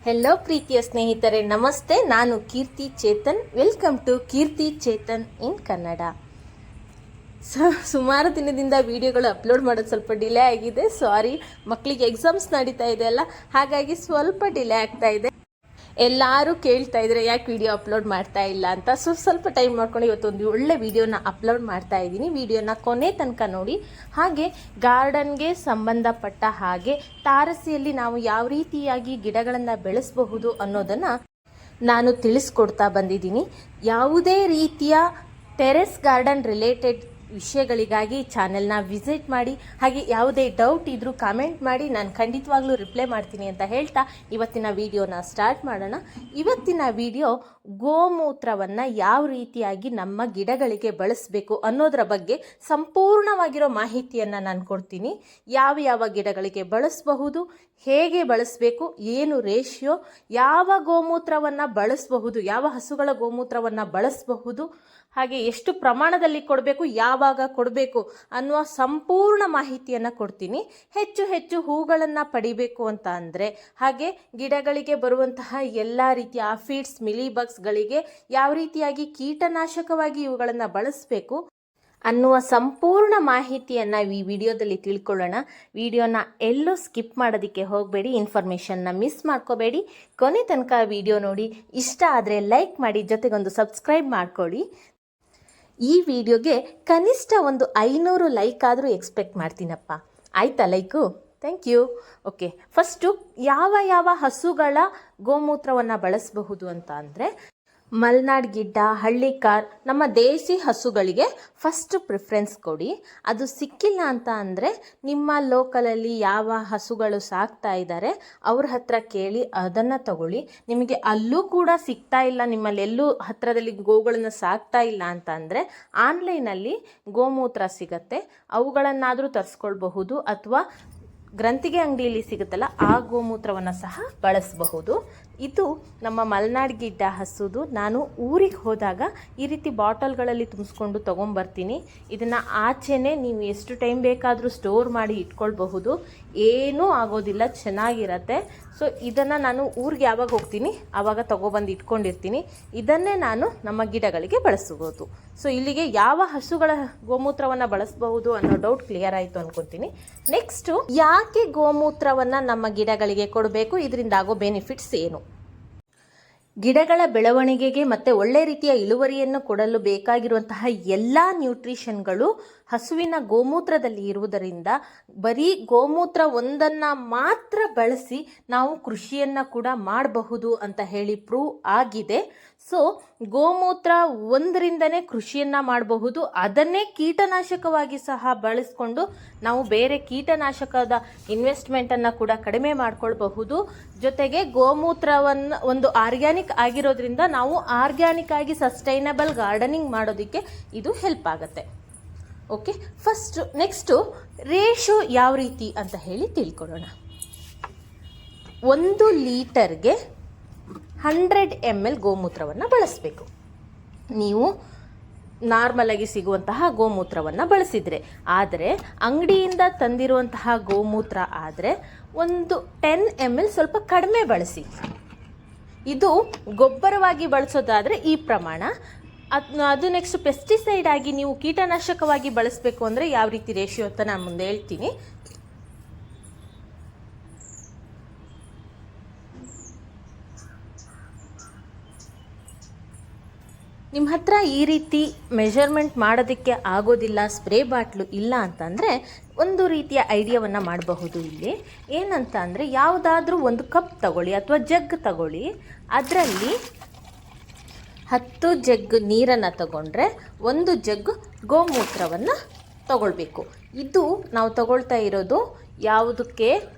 Hello ಪ್ರೀತಿಯ ಸ್ನೇಹಿತರೆ, ನಮಸ್ತೆ. ನಾನು ಕೀರ್ತಿ ಚೇತನ್. ವೆಲ್ಕಮ್ ಟು ಕೀರ್ತಿ ಚೇತನ್ ಇನ್ ಕನ್ನಡ. ಸುಮಾರು ದಿನದಿಂದ ವಿಡಿಯೋಗಳು ಅಪ್ಲೋಡ್ ಮಾಡೋದು ಸ್ವಲ್ಪ ಡಿಲೇ ಆಗಿದೆ. ಸಾರಿ, ಮಕ್ಕಳಿಗೆ ಎಕ್ಸಾಮ್ಸ್ ನಡೀತಾ ಇದೆ ಅಲ್ಲ, ಹಾಗಾಗಿ ಸ್ವಲ್ಪ ಡಿಲೇ ಆಗ್ತಾ ಇದೆ. ಎಲ್ಲರೂ ಕೇಳ್ತಾ ಇದ್ರೆ ಯಾಕೆ ವಿಡಿಯೋ ಅಪ್ಲೋಡ್ ಮಾಡ್ತಾ ಇಲ್ಲ ಅಂತ. ಸ್ವಲ್ಪ ಟೈಮ್ ಮಾಡ್ಕೊಂಡು ಇವತ್ತೊಂದು ಒಳ್ಳೆ ವಿಡಿಯೋನ ಅಪ್ಲೋಡ್ ಮಾಡ್ತಾ ಇದ್ದೀನಿ. ವಿಡಿಯೋನ ಕೊನೆ ತನಕ ನೋಡಿ. ಹಾಗೆ ಗಾರ್ಡನ್ಗೆ ಸಂಬಂಧಪಟ್ಟ ಹಾಗೆ ತಾರಸಿಯಲ್ಲಿ ನಾವು ಯಾವ ರೀತಿಯಾಗಿ ಗಿಡಗಳನ್ನು ಬೆಳೆಸಬಹುದು ಅನ್ನೋದನ್ನು ನಾನು ತಿಳಿಸ್ಕೊಡ್ತಾ ಬಂದಿದ್ದೀನಿ. ಯಾವುದೇ ರೀತಿಯ ಟೆರೆಸ್ ಗಾರ್ಡನ್ ರಿಲೇಟೆಡ್ ವಿಷಯಗಳಿಗಾಗಿ ಚಾನೆಲ್ನ ವಿಸಿಟ್ ಮಾಡಿ. ಹಾಗೆ ಯಾವುದೇ ಡೌಟ್ ಇದ್ರೂ ಕಾಮೆಂಟ್ ಮಾಡಿ, ನಾನು ಖಂಡಿತವಾಗ್ಲೂ ರಿಪ್ಲೈ ಮಾಡ್ತೀನಿ ಅಂತ ಹೇಳ್ತಾ ಇವತ್ತಿನ ವಿಡಿಯೋನ ಸ್ಟಾರ್ಟ್ ಮಾಡೋಣ. ಇವತ್ತಿನ ವಿಡಿಯೋ ಗೋಮೂತ್ರವನ್ನು ಯಾವ ರೀತಿಯಾಗಿ ನಮ್ಮ ಗಿಡಗಳಿಗೆ ಬಳಸಬೇಕು ಅನ್ನೋದರ ಬಗ್ಗೆ ಸಂಪೂರ್ಣವಾಗಿರೋ ಮಾಹಿತಿಯನ್ನು ನಾನು ಕೊಡ್ತೀನಿ. ಯಾವ ಗಿಡಗಳಿಗೆ ಬಳಸಬಹುದು, ಹೇಗೆ ಬಳಸಬೇಕು, ಏನು ರೇಷಿಯೋ, ಯಾವ ಗೋಮೂತ್ರವನ್ನು ಬಳಸಬಹುದು, ಯಾವ ಹಸುಗಳ ಗೋಮೂತ್ರವನ್ನು ಬಳಸಬಹುದು, ಹಾಗೆ ಎಷ್ಟು ಪ್ರಮಾಣದಲ್ಲಿ ಕೊಡಬೇಕು, ಯಾವಾಗ ಕೊಡಬೇಕು ಅನ್ನುವ ಸಂಪೂರ್ಣ ಮಾಹಿತಿಯನ್ನು ಕೊಡ್ತೀನಿ. ಹೆಚ್ಚು ಹೂಗಳನ್ನು ಪಡಿಬೇಕು ಅಂತ ಅಂದರೆ, ಹಾಗೆ ಗಿಡಗಳಿಗೆ ಬರುವಂತಹ ಎಲ್ಲ ರೀತಿಯ ಆಫಿಡ್ಸ್, ಮಿಲಿಬಗ್ಸ್ಗಳಿಗೆ ಯಾವ ರೀತಿಯಾಗಿ ಕೀಟನಾಶಕವಾಗಿ ಇವುಗಳನ್ನು ಬಳಸಬೇಕು ಅನ್ನುವ ಸಂಪೂರ್ಣ ಮಾಹಿತಿಯನ್ನು ಈ ವಿಡಿಯೋದಲ್ಲಿ ತಿಳ್ಕೊಳ್ಳೋಣ. ವಿಡಿಯೋನ ಎಲ್ಲೂ ಸ್ಕಿಪ್ ಮಾಡೋದಕ್ಕೆ ಹೋಗಬೇಡಿ, ಇನ್ಫಾರ್ಮೇಷನ್ನ ಮಿಸ್ ಮಾಡ್ಕೋಬೇಡಿ. ಕೊನೆ ತನಕ ವಿಡಿಯೋ ನೋಡಿ. ಇಷ್ಟ ಆದರೆ ಲೈಕ್ ಮಾಡಿ, ಜೊತೆಗೊಂದು ಸಬ್ಸ್ಕ್ರೈಬ್ ಮಾಡ್ಕೊಳ್ಳಿ. ಈ ವಿಡಿಯೋಗೆ ಕನಿಷ್ಠ ಒಂದು 500 ಲೈಕ್ ಆದರೂ ಎಕ್ಸ್ಪೆಕ್ಟ್ ಮಾಡ್ತೀನಪ್ಪ. ಆಯಿತಾ like? Thank you. Okay, first ಯಾವ ಹಸುಗಳ ಗೋಮೂತ್ರವನ್ನು ಬಳಸಬಹುದು ಅಂತ ಅಂದರೆ, ಮಲ್ನಾಡ್ ಗಿಡ್ಡ, ಹಳ್ಳಿಕಾರ್, ನಮ್ಮ ದೇಸಿ ಹಸುಗಳಿಗೆ ಫಸ್ಟ್ ಪ್ರಿಫರೆನ್ಸ್ ಕೊಡಿ. ಅದು ಸಿಕ್ಕಿಲ್ಲ ಅಂತ ಅಂದರೆ ನಿಮ್ಮ ಲೋಕಲಲ್ಲಿ ಯಾವ ಹಸುಗಳು ಸಾಕ್ತಾ ಇದ್ದಾರೆ ಅವ್ರ ಹತ್ರ ಕೇಳಿ ಅದನ್ನು ತಗೊಳ್ಳಿ. ನಿಮಗೆ ಅಲ್ಲೂ ಕೂಡ ಸಿಗ್ತಾ ಇಲ್ಲ, ನಿಮ್ಮಲ್ಲೆಲ್ಲೂ ಹತ್ತಿರದಲ್ಲಿ ಗೋಗಳನ್ನು ಸಾಕ್ತಾ ಇಲ್ಲ ಅಂತ ಅಂದರೆ ಆನ್ಲೈನಲ್ಲಿ ಗೋಮೂತ್ರ ಸಿಗತ್ತೆ, ಅವುಗಳನ್ನಾದರೂ ತರಿಸ್ಕೊಳ್ಬಹುದು. ಅಥವಾ ಗ್ರಂಥಿಗೆ ಅಂಗಡಿಯಲ್ಲಿ ಸಿಗುತ್ತಲ್ಲ, ಆ ಗೋಮೂತ್ರವನ್ನು ಸಹ ಬಳಸಬಹುದು. ಇದು ನಮ್ಮ ಮಲೆನಾಡ್ ಗಿಡ್ಡ ಹಸುದು. ನಾನು ಊರಿಗೆ ಹೋದಾಗ ಈ ರೀತಿ ಬಾಟಲ್ಗಳಲ್ಲಿ ತುಂಬಿಸ್ಕೊಂಡು ತೊಗೊಂಬರ್ತೀನಿ. ಇದನ್ನು ಆಚೆನೇ ನೀವು ಎಷ್ಟು ಟೈಮ್ ಬೇಕಾದರೂ ಸ್ಟೋರ್ ಮಾಡಿ ಇಟ್ಕೊಳ್ಬಹುದು, ಏನೂ ಆಗೋದಿಲ್ಲ, ಚೆನ್ನಾಗಿರತ್ತೆ. ಸೊ ಇದನ್ನು ನಾನು ಊರಿಗೆ ಯಾವಾಗ ಹೋಗ್ತೀನಿ ಆವಾಗ ತೊಗೊಬಂದು ಇಟ್ಕೊಂಡಿರ್ತೀನಿ. ಇದನ್ನೇ ನಾನು ನಮ್ಮ ಗಿಡಗಳಿಗೆ ಬಳಸ್ಬೋದು. ಸೊ ಇಲ್ಲಿಗೆ ಯಾವ ಹಸುಗಳ ಗೋಮೂತ್ರವನ್ನು ಬಳಸಬಹುದು ಅನ್ನೋ ಡೌಟ್ ಕ್ಲಿಯರ್ ಆಯಿತು ಅನ್ಕೊತೀನಿ. ನೆಕ್ಸ್ಟು, ಯಾಕೆ ಗೋಮೂತ್ರವನ್ನು ನಮ್ಮ ಗಿಡಗಳಿಗೆ ಕೊಡಬೇಕು, ಇದರಿಂದ ಆಗೋ ಬೆನಿಫಿಟ್ಸ್ ಏನು? ಗಿಡಗಳ ಬೆಳವಣಿಗೆಗೆ ಮತ್ತು ಒಳ್ಳೆ ರೀತಿಯ ಇಳುವರಿಯನ್ನು ಕೊಡಲು ಬೇಕಾಗಿರುವಂತಹ ಎಲ್ಲ ನ್ಯೂಟ್ರಿಷನ್ಗಳು ಹಸುವಿನ ಗೋಮೂತ್ರದಲ್ಲಿ ಇರುವುದರಿಂದ ಬರೀ ಗೋಮೂತ್ರ ಒಂದನ್ನು ಮಾತ್ರ ಬಳಸಿ ನಾವು ಕೃಷಿಯನ್ನು ಕೂಡ ಮಾಡಬಹುದು ಅಂತ ಹೇಳಿ ಪ್ರೂವ್ ಆಗಿದೆ. ಸೊ ಗೋಮೂತ್ರ ಒಂದರಿಂದನೇ ಕೃಷಿಯನ್ನು ಮಾಡಬಹುದು. ಅದನ್ನೇ ಕೀಟನಾಶಕವಾಗಿ ಸಹ ಬಳಸ್ಕೊಂಡು ನಾವು ಬೇರೆ ಕೀಟನಾಶಕದ ಇನ್ವೆಸ್ಟ್ಮೆಂಟನ್ನು ಕೂಡ ಕಡಿಮೆ ಮಾಡ್ಕೊಳ್ಬಹುದು. ಜೊತೆಗೆ ಗೋಮೂತ್ರವನ್ನು ಒಂದು ಆರ್ಗ್ಯಾನಿಕ್ ಆಗಿರೋದ್ರಿಂದ ನಾವು ಆರ್ಗ್ಯಾನಿಕ್ ಆಗಿ ಸಸ್ಟೈನಬಲ್ ಗಾರ್ಡನಿಂಗ್ ಮಾಡೋದಕ್ಕೆ ಇದು ಹೆಲ್ಪ್ ಆಗುತ್ತೆ. ಓಕೆ, ನೆಕ್ಸ್ಟು ರೇಷೋ ಯಾವ ರೀತಿ ಅಂತ ಹೇಳಿ ತಿಳ್ಕೊಳ್ಳೋಣ. 1 ಲೀಟರ್ಗೆ 100 ml ಗೋಮೂತ್ರವನ್ನು ಬಳಸಬೇಕು. ನೀವು ನಾರ್ಮಲಾಗಿ ಸಿಗುವಂತಹ ಗೋಮೂತ್ರವನ್ನು ಬಳಸಿದರೆ, ಆದರೆ ಅಂಗಡಿಯಿಂದ ತಂದಿರುವಂತಹ ಗೋಮೂತ್ರ ಆದರೆ ಒಂದು 10 ml ಸ್ವಲ್ಪ ಕಡಿಮೆ ಬಳಸಿ. ಇದು ಗೊಬ್ಬರವಾಗಿ ಬಳಸೋದಾದರೆ ಈ ಪ್ರಮಾಣ. ಅದು ನೆಕ್ಸ್ಟ್ ಪೆಸ್ಟಿಸೈಡ್ ಆಗಿ ನೀವು ಕೀಟನಾಶಕವಾಗಿ ಬಳಸಬೇಕು ಅಂದರೆ ಯಾವ ರೀತಿ ರೇಷಿಯೋ ಅಂತ ನಾನು ಮುಂದೆ ಹೇಳ್ತೀನಿ. ನಿಮ್ಮ ಹತ್ರ ಈ ರೀತಿ ಮೆಷರ್ಮೆಂಟ್ ಮಾಡೋದಕ್ಕೆ ಆಗೋದಿಲ್ಲ, ಸ್ಪ್ರೇ ಬಾಟ್ಲು ಇಲ್ಲ ಅಂತಂದರೆ ಒಂದು ರೀತಿಯ ಐಡಿಯಾವನ್ನು ಮಾಡಬಹುದು. ಇಲ್ಲಿ ಏನಂತ ಅಂದರೆ, ಯಾವುದಾದ್ರೂ ಒಂದು ಕಪ್ ತಗೊಳ್ಳಿ ಅಥವಾ ಜಗ್ ತಗೊಳ್ಳಿ. ಅದರಲ್ಲಿ 10 ಜಗ್ ನೀರನ್ನು ತಗೊಂಡ್ರೆ 1 ಜಗ್ ಗೋಮೂತ್ರವನ್ನು ತಗೊಳ್ಬೇಕು. ಇದು ನಾವು ತಗೊಳ್ತಾ ಇರೋದು ಯಾವುದಕ್ಕೆ?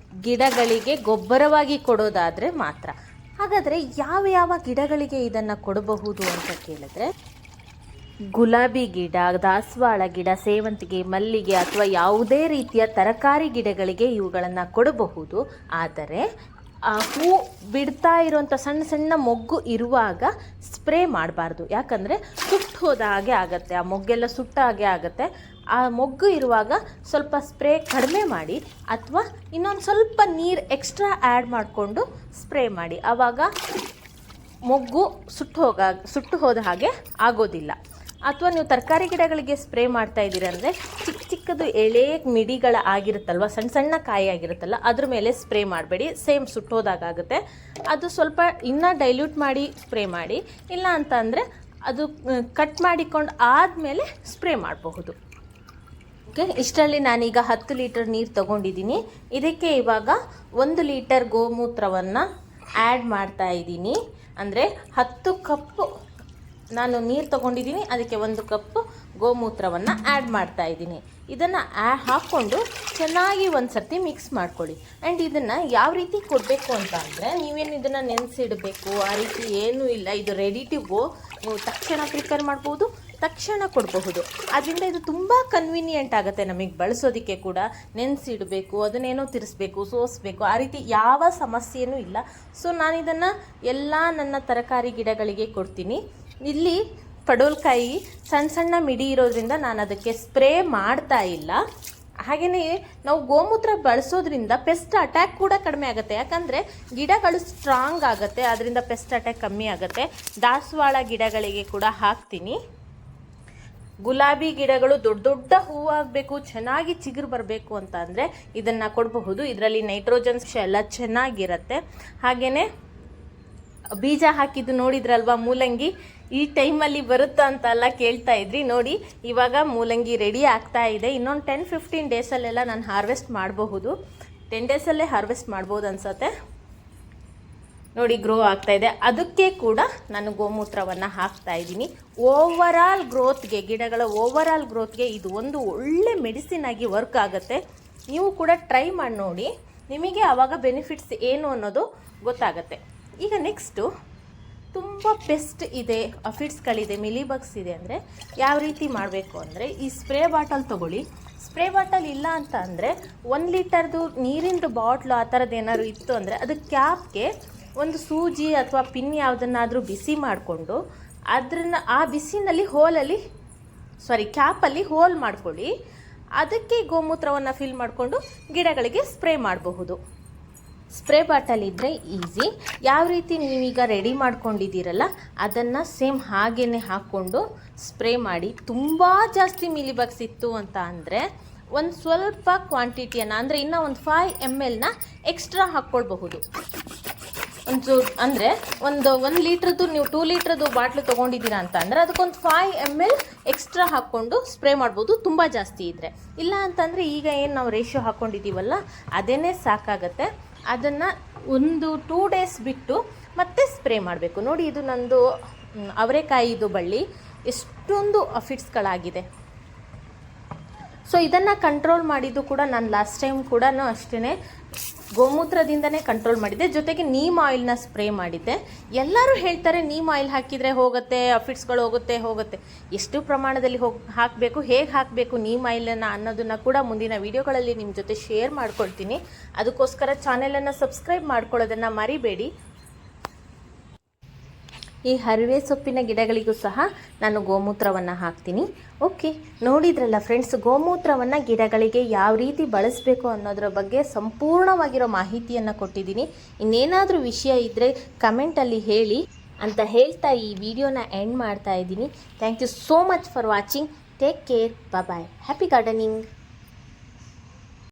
ಗಿಡಗಳಿಗೆ ಗೊಬ್ಬರವಾಗಿ ಕೊಡೋದಾದರೆ ಮಾತ್ರ. ಹಾಗಾದರೆ ಯಾವ ಗಿಡಗಳಿಗೆ ಇದನ್ನು ಕೊಡಬಹುದು ಅಂತ ಕೇಳಿದ್ರೆ, ಗುಲಾಬಿ ಗಿಡ, ದಾಸವಾಳ ಗಿಡ, ಸೇವಂತಿಗೆ, ಮಲ್ಲಿಗೆ ಅಥವಾ ಯಾವುದೇ ರೀತಿಯ ತರಕಾರಿ ಗಿಡಗಳಿಗೆ ಇವುಗಳನ್ನು ಕೊಡಬಹುದು. ಆದರೆ ಹೂ ಬಿಡ್ತಾ ಇರುವಂಥ ಸಣ್ಣ ಮೊಗ್ಗು ಇರುವಾಗ ಸ್ಪ್ರೇ ಮಾಡಬಾರ್ದು. ಯಾಕಂದರೆ ಸುಟ್ಟು ಹೋದ ಹಾಗೆ ಆಗುತ್ತೆ, ಆ ಮೊಗ್ಗೆಲ್ಲ ಸುಟ್ಟ ಹಾಗೆ ಆಗುತ್ತೆ. ಆ ಮೊಗ್ಗು ಇರುವಾಗ ಸ್ವಲ್ಪ ಸ್ಪ್ರೇ ಕಡಿಮೆ ಮಾಡಿ ಅಥವಾ ಇನ್ನೊಂದು ಸ್ವಲ್ಪ ನೀರು ಎಕ್ಸ್ಟ್ರಾ ಆ್ಯಡ್ ಮಾಡಿಕೊಂಡು ಸ್ಪ್ರೇ ಮಾಡಿ. ಆವಾಗ ಮೊಗ್ಗು ಸುಟ್ಟು ಹೋದ ಹಾಗೆ ಆಗೋದಿಲ್ಲ. ಅಥವಾ ನೀವು ತರಕಾರಿ ಗಿಡಗಳಿಗೆ ಸ್ಪ್ರೇ ಮಾಡ್ತಾ ಇದ್ದೀರಿ ಅಂದರೆ ಚಿಕ್ಕದು ಎಳೆ ಮಿಡಿಗಳ ಆಗಿರುತ್ತಲ್ವ, ಸಣ್ಣ ಸಣ್ಣ ಕಾಯಿ ಆಗಿರುತ್ತಲ್ಲ, ಅದ್ರ ಮೇಲೆ ಸ್ಪ್ರೇ ಮಾಡಬೇಡಿ, ಸೇಮ್ ಸುಟ್ಟೋದಾಗುತ್ತೆ. ಅದು ಸ್ವಲ್ಪ ಇನ್ನೂ ಡೈಲ್ಯೂಟ್ ಮಾಡಿ ಸ್ಪ್ರೇ ಮಾಡಿ. ಇಲ್ಲ ಅಂತ ಅಂದರೆ ಅದು ಕಟ್ ಮಾಡಿಕೊಂಡು ಆದಮೇಲೆ ಸ್ಪ್ರೇ ಮಾಡಬಹುದು. ಓಕೆ, ಇಷ್ಟರಲ್ಲಿ ನಾನೀಗ 10 ಲೀಟರ್ ನೀರು ತೊಗೊಂಡಿದ್ದೀನಿ. ಇದಕ್ಕೆ ಇವಾಗ 1 ಲೀಟರ್ ಗೋಮೂತ್ರವನ್ನು ಆ್ಯಡ್ ಮಾಡ್ತಾ ಇದ್ದೀನಿ. ಅಂದರೆ 10 ಕಪ್ ನಾನು ನೀರು ತೊಗೊಂಡಿದ್ದೀನಿ, ಅದಕ್ಕೆ 1 ಕಪ್ ಗೋಮೂತ್ರವನ್ನು ಆ್ಯಡ್ ಮಾಡ್ತಾ ಇದ್ದೀನಿ. ಇದನ್ನು ಹಾಕ್ಕೊಂಡು ಚೆನ್ನಾಗಿ ಒಂದು ಸರ್ತಿ ಮಿಕ್ಸ್ ಮಾಡ್ಕೊಳ್ಳಿ. ಆ್ಯಂಡ್ ಇದನ್ನು ಯಾವ ರೀತಿ ಕೊಡಬೇಕು ಅಂತ ಅಂದರೆ, ನೀವೇನು ಇದನ್ನು ನೆನೆಸಿಡಬೇಕು ಆ ರೀತಿ ಏನೂ ಇಲ್ಲ. ಇದು ರೆಡಿ ಟು ಗೋ. ನೀವು ತಕ್ಷಣ ಪ್ರಿಪೇರ್ ಮಾಡ್ಬೋದು, ತಕ್ಷಣ ಕೊಡಬಹುದು. ಅದರಿಂದ ಇದು ತುಂಬ ಕನ್ವೀನಿಯೆಂಟ್ ಆಗುತ್ತೆ ನಮಗೆ ಬಳಸೋದಕ್ಕೆ ಕೂಡ. ನೆನೆಸಿಡಬೇಕು, ಅದನ್ನೇನೋ ತಿರ್ಸ್ಬೇಕು, ಸೋಸಬೇಕು, ಆ ರೀತಿ ಯಾವ ಸಮಸ್ಯೆಯೂ ಇಲ್ಲ. ಸೊ ನಾನಿದನ್ನು ಎಲ್ಲ ನನ್ನ ತರಕಾರಿ ಗಿಡಗಳಿಗೆ ಕೊಡ್ತೀನಿ. ಇಲ್ಲಿ ಪಡೋಲ್ಕಾಯಿ ಸಣ್ಣ ಸಣ್ಣ ಮಿಡಿ ಇರೋದ್ರಿಂದ ನಾನು ಅದಕ್ಕೆ ಸ್ಪ್ರೇ ಮಾಡ್ತಾ ಇಲ್ಲ. ಹಾಗೆಯೇ ನಾವು ಗೋಮೂತ್ರ ಬಳಸೋದ್ರಿಂದ ಪೆಸ್ಟ್ ಅಟ್ಯಾಕ್ ಕೂಡ ಕಡಿಮೆ ಆಗುತ್ತೆ. ಯಾಕಂದರೆ ಗಿಡಗಳು ಸ್ಟ್ರಾಂಗ್ ಆಗುತ್ತೆ, ಅದರಿಂದ ಪೆಸ್ಟ್ ಅಟ್ಯಾಕ್ ಕಮ್ಮಿ ಆಗುತ್ತೆ. ದಾಸವಾಳ ಗಿಡಗಳಿಗೆ ಕೂಡ ಹಾಕ್ತೀನಿ. ಗುಲಾಬಿ ಗಿಡಗಳು ದೊಡ್ಡ ದೊಡ್ಡ ಹೂವಾಗಬೇಕು, ಚೆನ್ನಾಗಿ ಚಿಗುರು ಬರಬೇಕು ಅಂತ ಅಂದರೆ ಇದನ್ನು ಕೊಡಬಹುದು. ಇದರಲ್ಲಿ ನೈಟ್ರೋಜನ್ಸ್ ಎಲ್ಲ ಚೆನ್ನಾಗಿರುತ್ತೆ. ಹಾಗೆಯೇ ಬೀಜ ಹಾಕಿದ್ದು ನೋಡಿದ್ರಲ್ವ, ಮೂಲಂಗಿ ಈ ಟೈಮಲ್ಲಿ ಬರುತ್ತಾ ಅಂತ ಎಲ್ಲ ಕೇಳ್ತಾ ಇದ್ರಿ. ನೋಡಿ, ಇವಾಗ ಮೂಲಂಗಿ ರೆಡಿ ಆಗ್ತಾ ಇದೆ. ಇನ್ನೊಂದು 10-15 ಡೇಸಲ್ಲೆಲ್ಲ ನಾನು ಹಾರ್ವೆಸ್ಟ್ ಮಾಡಬಹುದು. 10 ಡೇಸಲ್ಲೇ ಹಾರ್ವೆಸ್ಟ್ ಮಾಡ್ಬೋದು ಅನ್ಸುತ್ತೆ. ನೋಡಿ, ಗ್ರೋ ಆಗ್ತಾ ಇದೆ. ಅದಕ್ಕೆ ಕೂಡ ನಾನು ಗೋಮೂತ್ರವನ್ನು ಹಾಕ್ತಾ ಇದ್ದೀನಿ. ಓವರಾಲ್ ಗ್ರೋತ್ಗೆ, ಗಿಡಗಳ ಓವರಾಲ್ ಗ್ರೋತ್ಗೆ ಇದು ಒಂದು ಒಳ್ಳೆ ಮೆಡಿಸಿನ್ ಆಗಿ ವರ್ಕ್ ಆಗುತ್ತೆ. ನೀವು ಕೂಡ ಟ್ರೈ ಮಾಡಿ ನೋಡಿ, ನಿಮಗೆ ಆವಾಗ ಬೆನಿಫಿಟ್ಸ್ ಏನು ಅನ್ನೋದು ಗೊತ್ತಾಗುತ್ತೆ. ಈಗ ನೆಕ್ಸ್ಟು, ತುಂಬ ಪೆಸ್ಟ್ ಇದೆ, ಅಫಿಡ್ಸ್ಗಳಿದೆ, ಮಿಲಿಬಗ್ಸ್ ಇದೆ ಅಂದರೆ ಯಾವ ರೀತಿ ಮಾಡಬೇಕು ಅಂದರೆ, ಈ ಸ್ಪ್ರೇ ಬಾಟಲ್ ತೊಗೊಳ್ಳಿ. ಸ್ಪ್ರೇ ಬಾಟಲ್ ಇಲ್ಲ ಅಂತ ಅಂದರೆ 1 ಲೀಟರ್ದು ನೀರಿಂದು ಬಾಟ್ಲು ಆ ಥರದ್ದು ಏನಾದ್ರು ಇತ್ತು ಅಂದರೆ ಅದು ಕ್ಯಾಪ್ಗೆ ಒಂದು ಸೂಜಿ ಅಥವಾ ಪಿನ್ ಯಾವುದನ್ನಾದರೂ ಬಿಸಿ ಮಾಡಿಕೊಂಡು ಆ ಬಿಸಿನಲ್ಲಿ ಕ್ಯಾಪಲ್ಲಿ ಹೋಲ್ ಮಾಡ್ಕೊಳ್ಳಿ. ಅದಕ್ಕೆ ಗೋಮೂತ್ರವನ್ನು ಫಿಲ್ ಮಾಡಿಕೊಂಡು ಗಿಡಗಳಿಗೆ ಸ್ಪ್ರೇ ಮಾಡಬಹುದು. ಸ್ಪ್ರೇ ಬಾಟಲ್ ಇದ್ದರೆ ಈಸಿ. ಯಾವ ರೀತಿ ನೀವೀಗ ರೆಡಿ ಮಾಡ್ಕೊಂಡಿದ್ದೀರಲ್ಲ ಅದನ್ನು ಸೇಮ್ ಹಾಗೇ ಹಾಕ್ಕೊಂಡು ಸ್ಪ್ರೇ ಮಾಡಿ. ತುಂಬ ಜಾಸ್ತಿ ಮಿಲಿಬಗ್ಸ್ ಇತ್ತು ಅಂತ ಅಂದರೆ ಒಂದು ಸ್ವಲ್ಪ ಕ್ವಾಂಟಿಟಿಯನ್ನು, ಅಂದರೆ ಇನ್ನೂ ಒಂದು 5 ml ಎಕ್ಸ್ಟ್ರಾ ಹಾಕ್ಕೊಳ್ಬಹುದು. ಅಂದರೆ ಒಂದು ಲೀಟ್ರದ್ದು ನೀವು 2 ಲೀಟ್ರದ್ದು ಬಾಟ್ಲು ತೊಗೊಂಡಿದ್ದೀರಾ ಅಂತ ಅಂದರೆ ಅದಕ್ಕೊಂದು 5 ml ಎಕ್ಸ್ಟ್ರಾ ಹಾಕ್ಕೊಂಡು ಸ್ಪ್ರೇ ಮಾಡ್ಬೋದು, ತುಂಬ ಜಾಸ್ತಿ ಇದ್ದರೆ. ಇಲ್ಲ ಅಂತಂದರೆ ಈಗ ಏನು ನಾವು ರೇಷಿಯೋ ಹಾಕ್ಕೊಂಡಿದ್ದೀವಲ್ಲ ಅದೇ ಸಾಕಾಗತ್ತೆ. ಅದನ್ನು 1-2 ಡೇಸ್ ಬಿಟ್ಟು ಮತ್ತೆ ಸ್ಪ್ರೇ ಮಾಡಬೇಕು. ನೋಡಿ, ಇದು ನಂದು ಅವರೆಕಾಯಿದು ಬಳ್ಳಿ, ಎಷ್ಟೊಂದು ಅಫಿಡ್ಸ್ಗಳಾಗಿದೆ. ಸೊ ಇದನ್ನು ಕಂಟ್ರೋಲ್ ಮಾಡಿದ್ದು ಕೂಡ ನಾನು ಲಾಸ್ಟ್ ಟೈಮ್ ಕೂಡ ಅಷ್ಟೇ ಗೋಮೂತ್ರದಿಂದನೇ ಕಂಟ್ರೋಲ್ ಮಾಡಿದ್ದೆ, ಜೊತೆಗೆ ನೀಮ್ ಆಯಿಲ್ನ ಸ್ಪ್ರೇ ಮಾಡಿದ್ದೆ. ಎಲ್ಲರೂ ಹೇಳ್ತಾರೆ ನೀಮ್ ಆಯಿಲ್ ಹಾಕಿದರೆ ಹೋಗುತ್ತೆ, ಅಫಿಡ್ಸ್ಗಳು ಹೋಗುತ್ತೆ. ಎಷ್ಟು ಪ್ರಮಾಣದಲ್ಲಿ ಹಾಕಬೇಕು, ಹೇಗೆ ಹಾಕಬೇಕು ನೀಮ್ ಆಯಿಲನ್ನು ಅನ್ನೋದನ್ನು ಕೂಡ ಮುಂದಿನ ವೀಡಿಯೋಗಳಲ್ಲಿ ನಿಮ್ಮ ಜೊತೆ ಶೇರ್ ಮಾಡ್ಕೊಳ್ತೀನಿ. ಅದಕ್ಕೋಸ್ಕರ ಚಾನೆಲನ್ನು ಸಬ್ಸ್ಕ್ರೈಬ್ ಮಾಡ್ಕೊಳ್ಳೋದನ್ನು ಮರಿಬೇಡಿ. ಈ ಹರಿವೆ ಸೊಪ್ಪಿನ ಗಿಡಗಳಿಗೂ ಸಹ ನಾನು ಗೋಮೂತ್ರವನ್ನು ಹಾಕ್ತೀನಿ. ಓಕೆ, ನೋಡಿದ್ರಲ್ಲ ಫ್ರೆಂಡ್ಸ್, ಗೋಮೂತ್ರವನ್ನು ಗಿಡಗಳಿಗೆ ಯಾವ ರೀತಿ ಬಳಸಬೇಕು ಅನ್ನೋದ್ರ ಬಗ್ಗೆ ಸಂಪೂರ್ಣವಾಗಿರೋ ಮಾಹಿತಿಯನ್ನು ಕೊಟ್ಟಿದ್ದೀನಿ. ಇನ್ನೇನಾದರೂ ವಿಷಯ ಇದ್ದರೆ ಕಮೆಂಟಲ್ಲಿ ಹೇಳಿ ಅಂತ ಹೇಳ್ತಾ ಈ ವಿಡಿಯೋನ ಎಂಡ್ ಮಾಡ್ತಾ ಇದ್ದೀನಿ. Thank you so much for watching. Take care. Bye. Happy gardening.